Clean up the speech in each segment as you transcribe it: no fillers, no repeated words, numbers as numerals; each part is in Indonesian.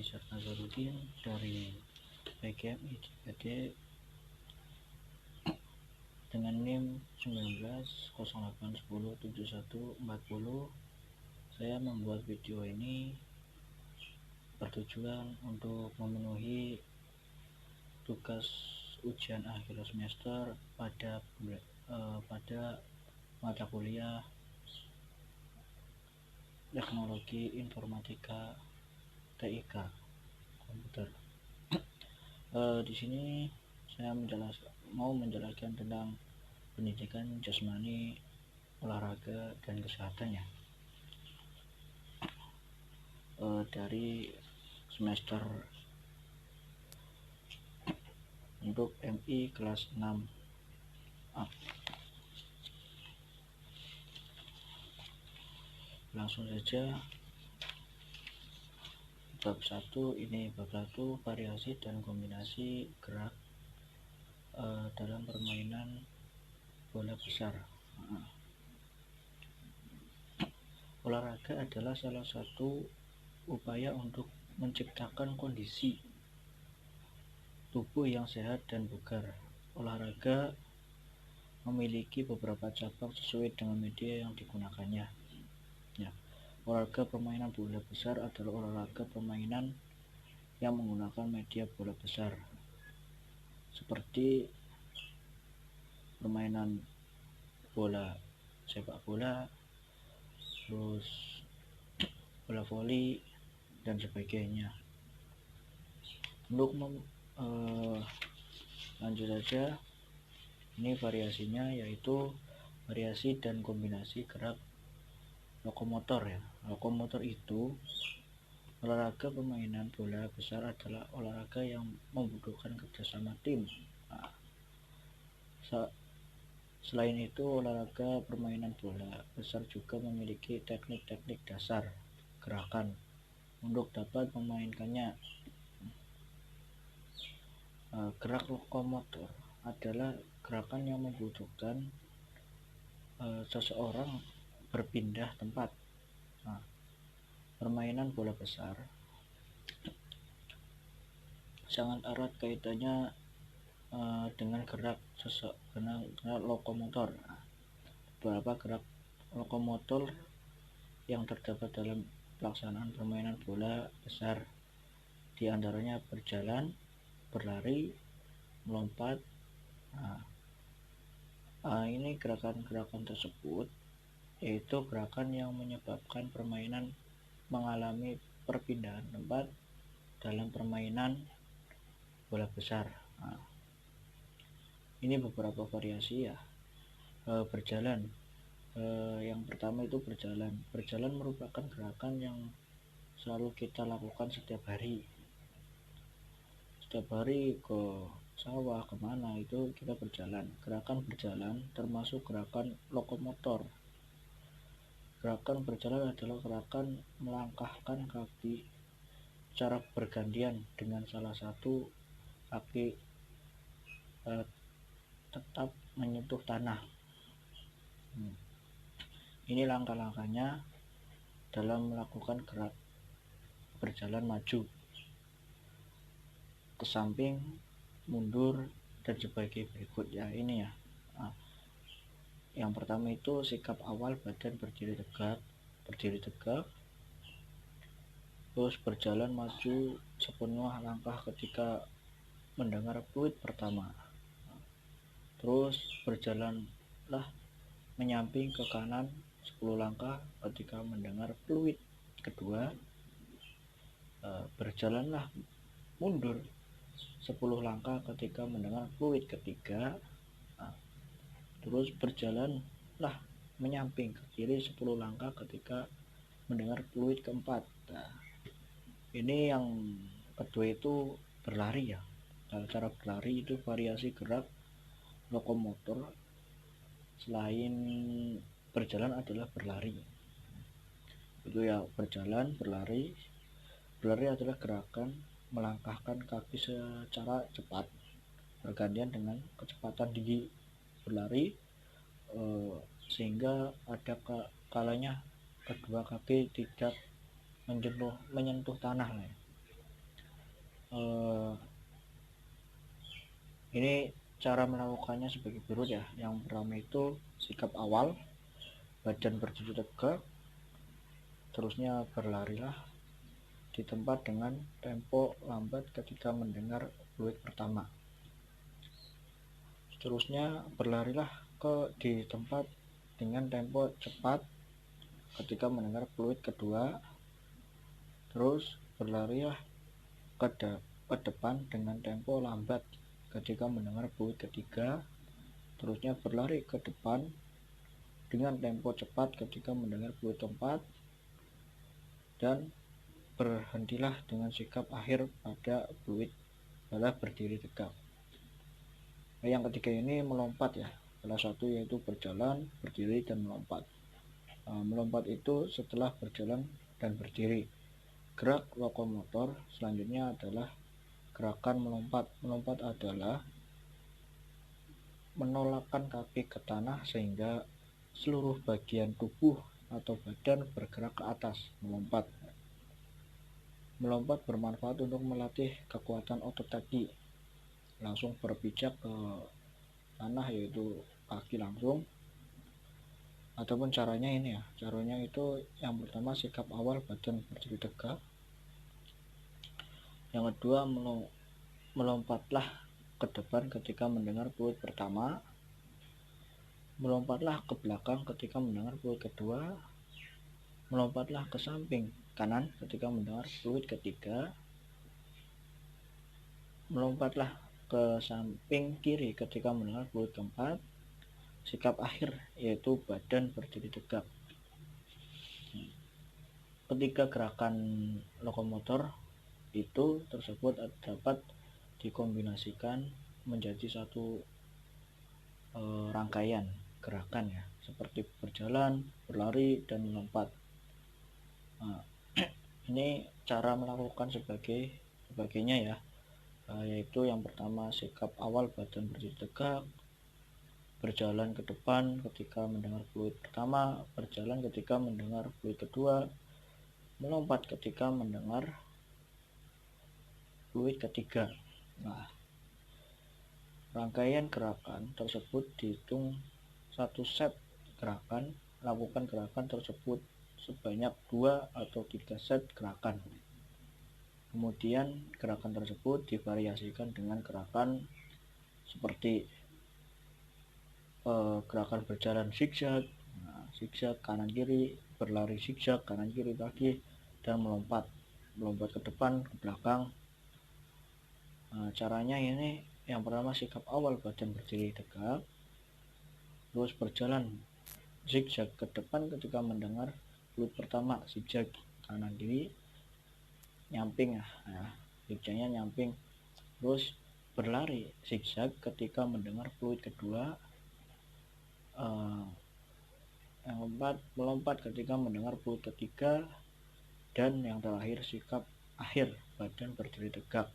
Rizal Nazarudin dari PGMI 3D dengan NIM 1908107140. Saya membuat video ini bertujuan untuk memenuhi tugas ujian akhir semester pada mata kuliah Teknologi Informatika TIK komputer. Di sini saya mau menjelaskan tentang pendidikan jasmani, olahraga, dan kesehatan ya. Dari semester untuk MI kelas 6A. Langsung saja bab 1. Ini bab 1, variasi dan kombinasi gerak dalam permainan bola besar. Olahraga adalah salah satu upaya untuk menciptakan kondisi tubuh yang sehat dan bugar. Olahraga memiliki beberapa cabang sesuai dengan media yang digunakannya. Ya, olahraga permainan bola besar adalah olahraga permainan yang menggunakan media bola besar, seperti permainan bola sepak bola, terus bola voli, dan sebagainya. Untuk lanjut saja, ini variasinya yaitu variasi dan kombinasi gerak lokomotor ya. Lokomotor itu olahraga permainan bola besar adalah olahraga yang membutuhkan kerjasama tim. Selain itu, olahraga permainan bola besar juga memiliki teknik-teknik dasar gerakan untuk dapat memainkannya. Gerak lokomotor adalah gerakan yang membutuhkan seseorang berpindah tempat. Permainan bola besar sangat erat kaitannya dengan gerak lokomotor. Beberapa gerak lokomotor yang terdapat dalam pelaksanaan permainan bola besar diantaranya berjalan, berlari, melompat. Ini gerakan-gerakan tersebut yaitu gerakan yang menyebabkan permainan mengalami perpindahan tempat dalam permainan bola besar. Ini beberapa variasi ya. Berjalan, yang pertama itu berjalan. Berjalan merupakan gerakan yang selalu kita lakukan setiap hari ke sawah, kemana itu kita berjalan. Gerakan berjalan termasuk gerakan lokomotor. Gerakan berjalan adalah gerakan melangkahkan kaki secara bergantian dengan salah satu kaki tetap menyentuh tanah. Ini langkah-langkahnya dalam melakukan gerak berjalan: maju, ke samping, mundur, dan sebagai berikut ya. Ini ya. Yang pertama itu sikap awal, badan berdiri tegak, terus berjalan maju sepenuh langkah ketika mendengar fluid pertama, terus berjalanlah menyamping ke kanan 10 langkah ketika mendengar fluid kedua, berjalanlah mundur 10 langkah ketika mendengar fluid ketiga, terus berjalanlah menyamping ke kiri 10 langkah ketika mendengar fluid keempat. Ini yang kedua itu berlari ya. Cara berlari itu variasi gerak lokomotor selain berjalan adalah berlari. Itu ya, berjalan, berlari. Berlari adalah gerakan melangkahkan kaki secara cepat bergantian dengan kecepatan tinggi berlari, sehingga ada kalanya kedua kaki tidak menyentuh tanah. Ini cara melakukannya sebagai berikut ya. Yang pertama itu sikap awal, badan berdiri tegak, terusnya berlarilah di tempat dengan tempo lambat ketika mendengar fluid pertama. Seterusnya berlarilah di tempat dengan tempo cepat ketika mendengar fluid kedua. Terus berlarilah ke depan dengan tempo lambat ketika mendengar fluid ketiga. Terusnya berlari ke depan dengan tempo cepat ketika mendengar fluid keempat, dan berhentilah dengan sikap akhir pada fluid adalah berdiri tegak. Yang ketiga ini melompat ya, salah satu yaitu berjalan, berdiri, dan melompat. Melompat itu setelah berjalan dan berdiri. Gerak lokomotor selanjutnya adalah gerakan melompat. Melompat adalah menolakkan kaki ke tanah sehingga seluruh bagian tubuh atau badan bergerak ke atas. Melompat bermanfaat untuk melatih kekuatan otot kaki, langsung berpijak ke tanah yaitu kaki langsung. Ataupun caranya ini ya, caranya itu yang pertama sikap awal, badan berdiri tegak. Yang kedua melompatlah ke depan ketika mendengar fluid pertama, melompatlah ke belakang ketika mendengar fluid kedua, melompatlah ke samping kanan ketika mendengar fluid ketiga, melompatlah ke samping kiri ketika mendengar fluid keempat. Sikap akhir yaitu badan berdiri tegak. Ketiga gerakan lokomotor itu tersebut dapat dikombinasikan menjadi satu rangkaian gerakan ya, seperti berjalan, berlari, dan melompat. Ini cara melakukan sebagainya ya, yaitu yang pertama sikap awal, badan berdiri tegak, berjalan ke depan ketika mendengar fluid pertama, berjalan ketika mendengar fluid kedua, melompat ketika mendengar fluid ketiga. Nah, rangkaian gerakan tersebut dihitung satu set gerakan. Lakukan gerakan tersebut sebanyak 2 atau 3 set gerakan. Kemudian gerakan tersebut divariasikan dengan gerakan seperti gerakan berjalan zigzag, zigzag kanan kiri, berlari zigzag kanan kiri lagi, dan melompat ke depan, ke belakang. Caranya ini yang pertama sikap awal, badan berdiri tegak, terus berjalan zigzag ke depan ketika mendengar fluid pertama, zigzag kanan kiri, nyamping ya, zigzagnya nyamping. Terus berlari zigzag ketika mendengar fluid kedua. Yang keempat, melompat ketika mendengar fluid ketiga. Dan yang terakhir sikap akhir, badan berdiri tegak.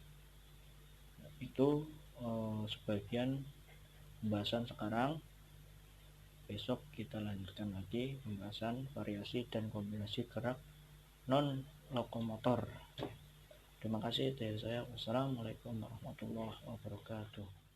Itu sebagian pembahasan sekarang. Besok kita lanjutkan lagi pembahasan variasi dan kombinasi gerak non lokomotor. Terima kasih dari saya. Wassalamualaikum warahmatullahi wabarakatuh.